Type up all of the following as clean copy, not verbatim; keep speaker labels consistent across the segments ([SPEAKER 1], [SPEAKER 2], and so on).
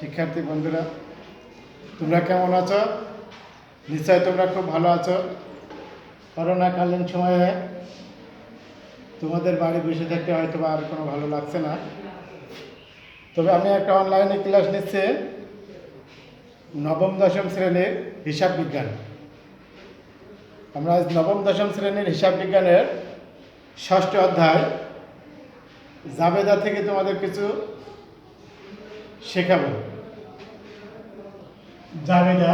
[SPEAKER 1] শিক্ষার্থী বন্ধুরা, তোমরা কেমন আছো? নিশ্চয় তোমরা খুব ভালো আছো। করোনাকালীন সময়ে তোমাদের বাড়ি বসে থাকতে হয়তো আর কোনো ভালো লাগছে না। তবে আমি একটা অনলাইনে ক্লাস নিচ্ছি নবম দশম শ্রেণীর হিসাব বিজ্ঞান। আমরা আজ নবম দশম শ্রেণীর হিসাব বিজ্ঞানের ষষ্ঠ অধ্যায় জাবেদা থেকে তোমাদের কিছু শেখাবো। জাবেদা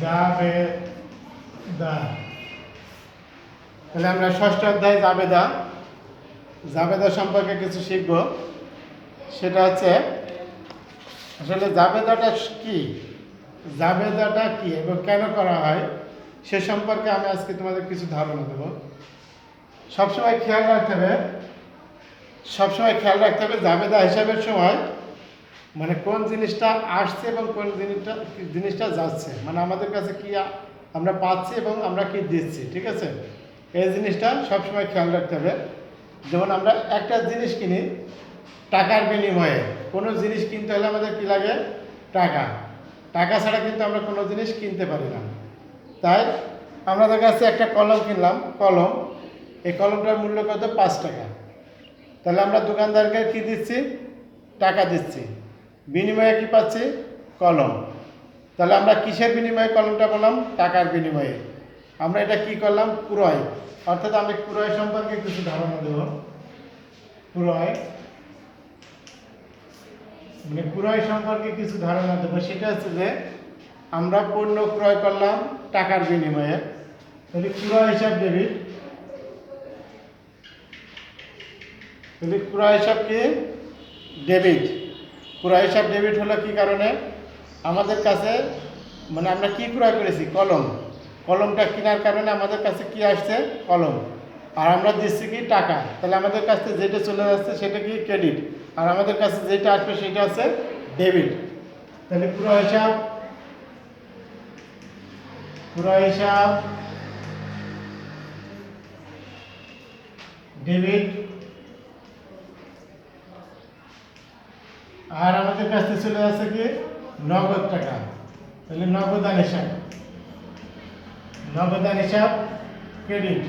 [SPEAKER 1] জাবেদা তাহলে আমরা ষষ্ঠ অধ্যায় জাবেদা সম্পর্কে কিছু শিখব। সেটা হচ্ছে আসলে জাবেদাটা কি এবং কেন করা হয় সে সম্পর্কে আমি আজকে তোমাদের কিছু ধারণা দেব। সবসময় খেয়াল রাখতে হবে জাবেদা হিসাবের সময় মানে কোন জিনিসটা আসছে এবং কোন জিনিসটা যাচ্ছে, মানে আমাদের কাছে কি আমরা পাচ্ছি এবং আমরা কি দিচ্ছি। ঠিক আছে, এই জিনিসটা সবসময় খেয়াল রাখতে হবে। যেমন আমরা একটা জিনিস কিনি টাকার বিনিময়ে, কোনো জিনিস কিনতে হলে আমাদের কি লাগে? টাকা ছাড়া কিন্তু আমরা কোনো জিনিস কিনতে পারি না। তাই আমাদের কাছে একটা কলম কিনলাম, এই কলমটার মূল্য কত? 5 টাকা। তাহলে আমরা দোকানদারকে কি দিচ্ছি? টাকা দিচ্ছি, বিনিময়ে কি পাচ্ছি? কলম। তাহলে আমরা কিসের বিনিময়ে কলমটা পেলাম? টাকার বিনিময়ে। আমরা এটা কি করলাম? ক্রয়। অর্থাৎ আমি ক্রয় সম্পর্কে কিছু ধারণা দেব। ক্রয় সম্পর্কে কিছু ধারণা দেবো। সেটা হচ্ছে যে আমরা পণ্য ক্রয় করলাম টাকার বিনিময়ে, তাহলে ক্রয় হিসাব ডেবিট। তাহলে ক্রয় হিসাব কি? ডেবিট। ক্রয় হিসাব ডেবিট হলো কি কারণে? আমাদের কাছে মানে আমরা কি ক্রয় করেছি? কলমটা কেনার কারণে আমাদের কাছে কি আসছে? কলম। আর আমরা দিচ্ছি কি? টাকা। তাহলে আমাদের কাছে যেটা চলে যাচ্ছে সেটা কি? ক্রেডিট। আর আমাদের কাছে যেটা আসবে সেটা আছে ডেবিট। তাহলে ক্রয় হিসাব ডেবিট। আর আমাদের কাছে চলে যাচ্ছে কি? নগদ টাকা। তাহলে নগদান হিসাব ক্রেডিট।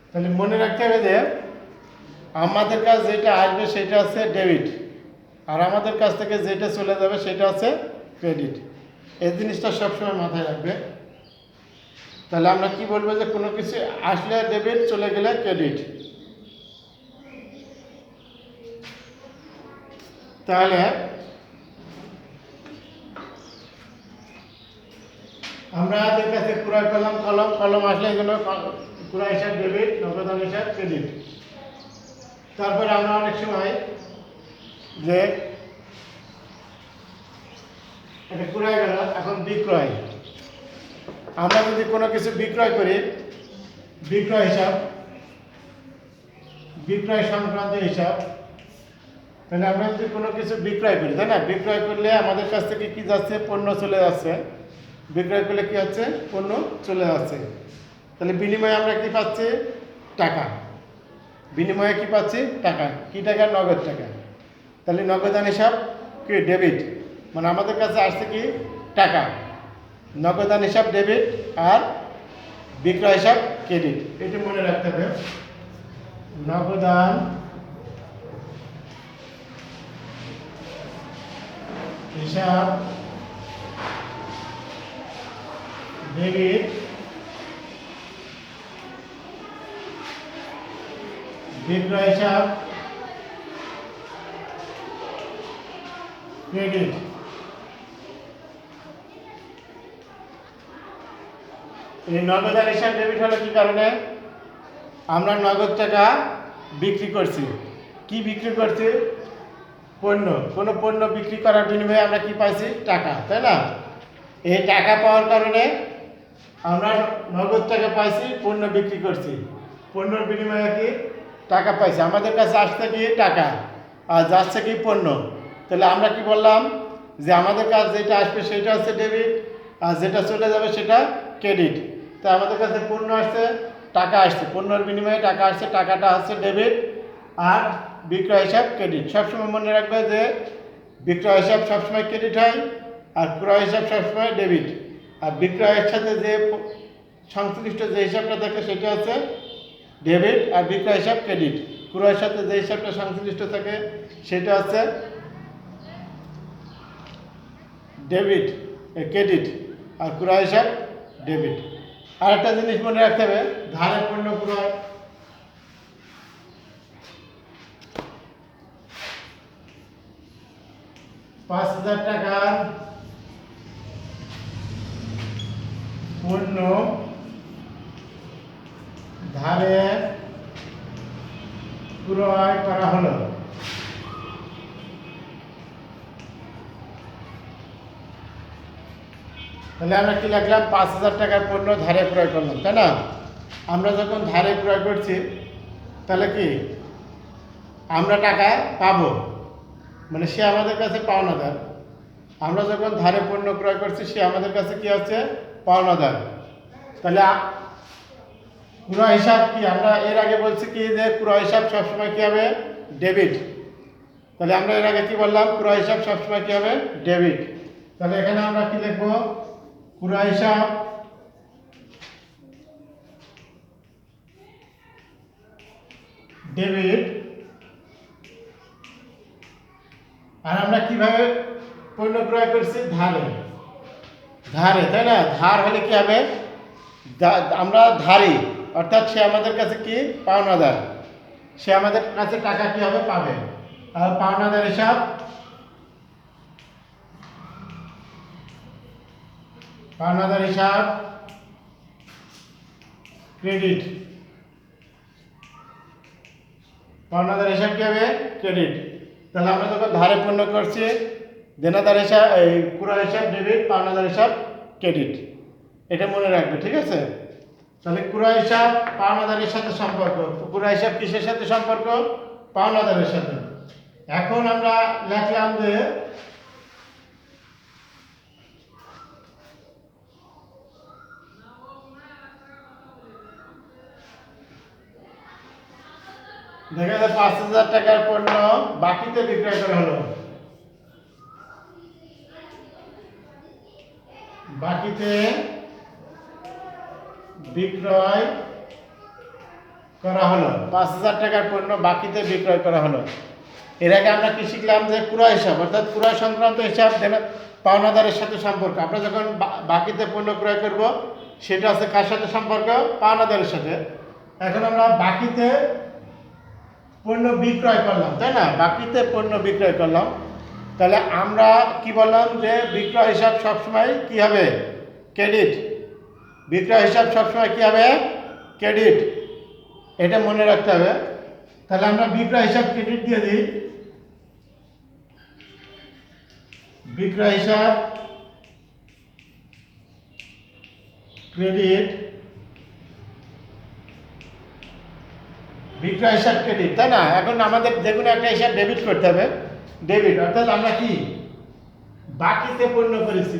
[SPEAKER 1] তাহলে মনে রাখতে হবে যে আমাদের কাছে যেটা আসবে সেটা আছে ডেবিট, আর আমাদের কাছ থেকে যেটা চলে যাবে সেটা আছে ক্রেডিট। এই জিনিসটা সবসময় মাথায় রাখবে। তাহলে আমরা কি বলবো যে কোনো কিছু আসলে ডেবিট, চলে গেলে ক্রেডিট। তাহলে আমরা আমাদের কাছে ক্রয় করলাম কলম আসলে এগুলো ক্রয় হিসাব ডেবিট, নগদান হিসাব ক্রেডিট। তারপরে আমরা অনেক সময় যে এটা ক্রয় গেল, এখন বিক্রয়। আমরা যদি কোনো কিছু বিক্রয় করি, বিক্রয় সংক্রান্ত হিসাব। তাহলে আমরা যদি কোনো কিছু বিক্রয় করি, তাই না? বিক্রয় করলে আমাদের কাছ থেকে কি যাচ্ছে? পণ্য চলে যাচ্ছে। বিক্রয় করলে কি হচ্ছে? পণ্য চলে যাচ্ছে। তাহলে বিনিময়ে আমরা কি পাচ্ছি? টাকা। বিনিময়ে কি পাচ্ছি? টাকা। কি টাকা? নগদ টাকা। তাহলে নগদান হিসাব কি? ডেবিট। মানে আমাদের কাছে আসছে কি? টাকা। নগদান হিসাব ডেবিট আর বিক্রয় হিসাব ক্রেডিট। এটি মনে রাখতে হবে। নগদান হিসাব ডেবিট, বিক্রয় হিসাব ক্রেডিট। এই নগদান হিসাব ডেবিট হলো কি কারণে? আমরা নগদ টাকা বিক্রি করছি। কি বিক্রি করছি? পণ্য। কোনো পণ্য বিক্রি করার বিনিময়ে আমরা কি পাইছি? টাকা, তাই না? এই টাকা পাওয়ার কারণে আমরা নগদ টাকা পাইছি, পণ্য বিক্রি করছি। পণ্যর বিনিময়ে কি? টাকা পাইছি। আমাদের কাছে আসছে কি? টাকা, আর যাচ্ছে কি? পণ্য। তাহলে আমরা কি বললাম? যে আমাদের কাছে যেটা আসবে সেটা হচ্ছে ডেবিট, আর যেটা চলে যাবে সেটা ক্রেডিট। তো আমাদের কাছে পণ্য আসছে, টাকা আসছে, পণ্যের বিনিময়ে টাকা আসছে, টাকাটা হচ্ছে ডেবিট, আর বিক্রয় হিসাব ক্রেডিট। সবসময় মনে রাখবে যে বিক্রয় হিসাব সবসময় ক্রেডিট হয় আর ক্রয় হিসাব সবসময় ডেবিট। আর বিক্রয়ের সাথে যে সংশ্লিষ্ট যে হিসাবটা থাকে সেটা হচ্ছে ডেবিট, আর বিক্রয় হিসাব ক্রেডিট। ক্রয়ের সাথে যে হিসাবটা সংশ্লিষ্ট থাকে সেটা হচ্ছে ডেবিট ক্রেডিট, আর ক্রয় হিসাব ডেবিট। আর একটা জিনিস মনে রাখতে হবে, ধারে পণ্য ক্রয়, ৳৫,০০০ পণ্য ধারে ক্রয় করা হলো। তাহলে আমরা কি লিখলাম? ৳৫,০০০ পণ্য ধারে ক্রয় করলাম, তাই না? আমরা যখন ধারে ক্রয় করছি তাহলে কি আমরা টাকা পাবো, মানে সে আমাদের কাছে পাওনাদার। আমরা যখন ধারে পণ্য ক্রয় করছি সে আমাদের কাছে কি আছে? পাওনাদার। তাহলে ক্রয় হিসাব কি? আমরা এর আগে বলছি কি যে ক্রয় হিসাব সবসময় কি হবে? ডেবিট। তাহলে আমরা এর আগে কি বললাম? ক্রয় হিসাব সবসময় কি হবে? ডেবিট। তাহলে এখানে আমরা কি লিখবো? ক্রয় হিসাব ডেবিট। আর আমরা কিভাবে পণ্য ক্রয় করছি? ধারে, ধারে, তাই না? ধার হলে কি হবে? আমরা ধারি, অর্থাৎ সে আমাদের কাছে কি? পাওনাদার। সে আমাদের কাছে টাকা কি হবে? পাবে। আর পাওনাদার হিসাব, পাওনাদার হিসাব ক্রেডিট। পাওনাদার হিসাব কি হবে? ক্রেডিট। তাহলে আমরা যখন ধারে পণ্য করছি, দেনাদার হিসাব ক্রয় হিসাব ডেবিট, পাওনাদার হিসাব ক্রেডিট। এটা মনে রাখবে, ঠিক আছে? তাহলে ক্রয় হিসাব পাওনাদারের সাথে সম্পর্ক। ক্রয় হিসাব কিসের সাথে সম্পর্ক? পাওনাদারের সাথে। এখন আমরা লিখলাম যে দেখা যায় ৳৫,০০০ পণ্য বাকিতে বিক্রয় করা হলো। বাকিতে বিক্রয় করা হলো, ৳৫,০০০ পণ্য বাকিতে বিক্রয় করা হলো। এর আগে আমরা কি শিখলাম? যে ক্রয় হিসাব অর্থাৎ ক্রয় সংক্রান্ত হিসাব পাওনাদারের সাথে সম্পর্ক। আমরা যখন বাকিতে পণ্য ক্রয় করব সেটা আছে কার সাথে সম্পর্ক? পাওনাদারের সাথে। এখন আমরা বাকিতে পণ্য বিক্রয় করলাম, তাই না? বাকিতে পণ্য বিক্রয় করলাম। তাহলে আমরা কি বললাম? যে বিক্রয় হিসাব সবসময় কি হবে? ক্রেডিট। বিক্রয় হিসাব সবসময় কি হবে? ক্রেডিট। এটা মনে রাখতে হবে। তাহলে আমরা বিক্রয় হিসাব ক্রেডিট দিয়ে দিই। বিক্রয় হিসাব ক্রেডিট, বিক্রয় হিসাব ক্রেডিট, তাই না? এখন আমাদের যেকোনো একটা হিসাব ডেবিট করতে হবে। ডেবিট অর্থাৎ আমরা কি বাকিতে পণ্য করেছি,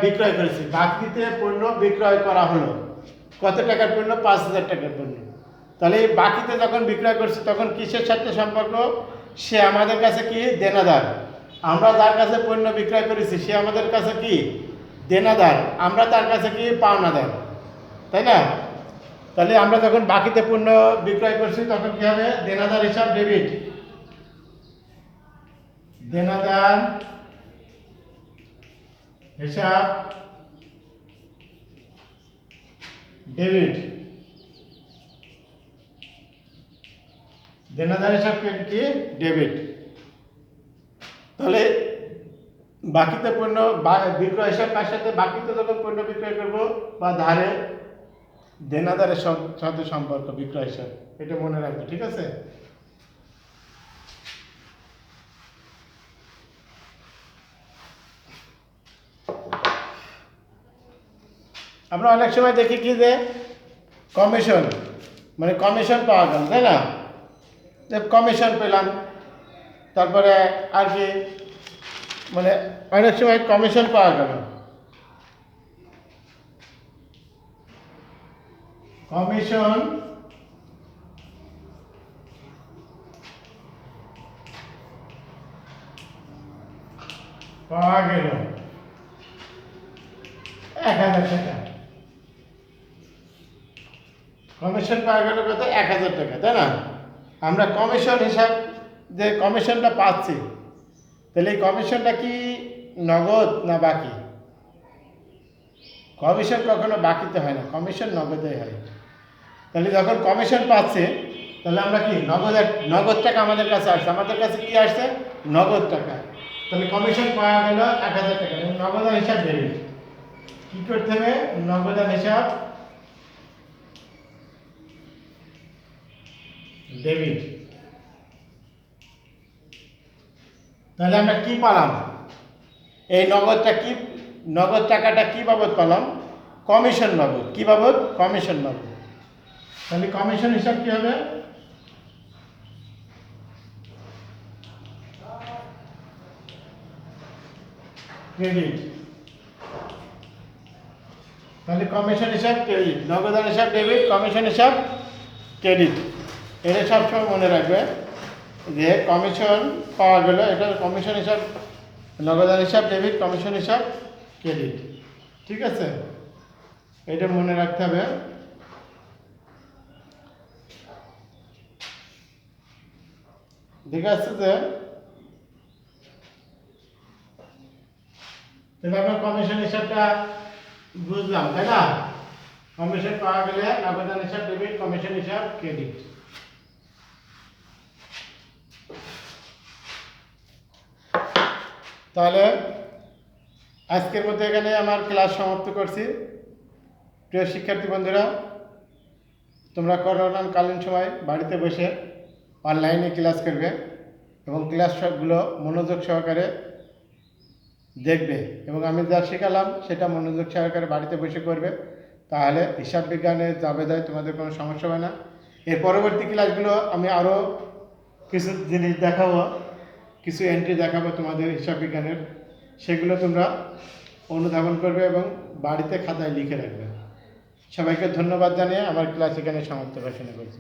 [SPEAKER 1] বিক্রয় করেছি। বাকিতে পণ্য বিক্রয় করা হলো। কত টাকার পণ্য? ৳৫,০০০ পণ্য। তাহলে এই বাকিতে যখন বিক্রয় করছি তখন কিসের সাথে সম্পর্ক? সে আমাদের কাছে কি? দেনাদার। আমরা যার কাছে পণ্য বিক্রয় করেছি সে আমাদের কাছে কি? দেনাদার। আমরা তার কাছে কি? পাওনাদার, তাই না? তাহলে আমরা যখন বাকিতে পণ্য বিক্রয় করছি তখন কি হবে? দেনাদার হিসাব ডেবিট। দেনাদার হিসাব ডেবিট। দেনাদার হিসাব কি? ডেবিট। তাহলে বাকিতে পণ্য বিক্রয় হিসাব কার সাথে? বাকিতে যখন পণ্য বিক্রয় করব বা ধারে, দেনাদারের সাথে সম্পর্ক বিক্রয় হিসাব। এটা মনে রাখবে, ঠিক আছে? আমরা অনেক সময় দেখি কি যে কমিশন, মানে কমিশন পাওয়া গেল, তাই না? যে কমিশন পেলাম, তারপরে আর কি, মানে অনেক সময় কমিশন পাওয়া গেল। কমিশন পাওয়া গেল 1000 টাকা। কমিশন পাওয়া গেল কত? 1000 টাকা, তাই না? আমরা কমিশন হিসাব যে কমিশনটা পাচ্ছি, তাহলে এই কমিশনটা কি নগদ না বাকি? কমিশন কখনো বাকিতে হয় না, কমিশন নগদে হয়। তাহলে যখন কমিশন পাচ্ছে, তাহলে আমরা কি নগদ টাকা আমাদের কাছে আসছে, আমাদের কাছে কি আসছে? নগদ টাকা। তাহলে কমিশন পাওয়া গেল 1000 টাকা, নগদান হিসাব ডেবিট। কি করতে হবে? নগদান হিসাব ডেবিট। তাহলে আমরা কি পেলাম? এই নগদ টাকাটা কি বাবদ পেলাম? কমিশন বাবদ। কি বাবদ? কমিশন বাবদ। তাহলে কমিশন হিসাব কি হবে? ক্রেডিট। তাহলে কমিশন হিসাব ক্রেডিট, নগদান হিসাব ডেবিট, কমিশন হিসাব ক্রেডিট। এটা সবসময় মনে রাখবে যে কমিশন পাওয়া গেল, এটা কমিশন হিসাব, নগদান হিসাব ডেবিট, কমিশন হিসাব ক্রেডিট। ঠিক আছে, এটা মনে রাখতে হবে। দেখে আসছে যে তাহলে আমরা কমিশন হিসাবটা বুঝলাম, তাই না? কমিশন পাওয়া গেলে নগদান হিসাব ডেবিট, কমিশন হিসাব ক্রেডিট। তাহলে আজকের মধ্যে এখানে আমার ক্লাস সমাপ্ত করছি। প্রিয় শিক্ষার্থী বন্ধুরা, তোমরা করোনাকালীন সময় বাড়িতে বসে অনলাইনে ক্লাস করবে এবং ক্লাসগুলো মনোযোগ সহকারে দেখবে এবং আমি যা শেখালাম সেটা মনোযোগ সহকারে বাড়িতে বসে করবে, তাহলে হিসাব বিজ্ঞানের জাবেদায় তোমাদের কোনো সমস্যা হয় না। এর পরবর্তী ক্লাসগুলো আমি আরও কিছু জিনিস দেখাবো, কিছু এন্ট্রি দেখাবো তোমাদের হিসাব বিজ্ঞানের, সেগুলো তোমরা অনুধাবন করবে এবং বাড়িতে খাতায় লিখে রাখবে। সবাইকে ধন্যবাদ জানিয়ে আমার ক্লাস এখানে সমাপ্ত ঘোষণা করছি।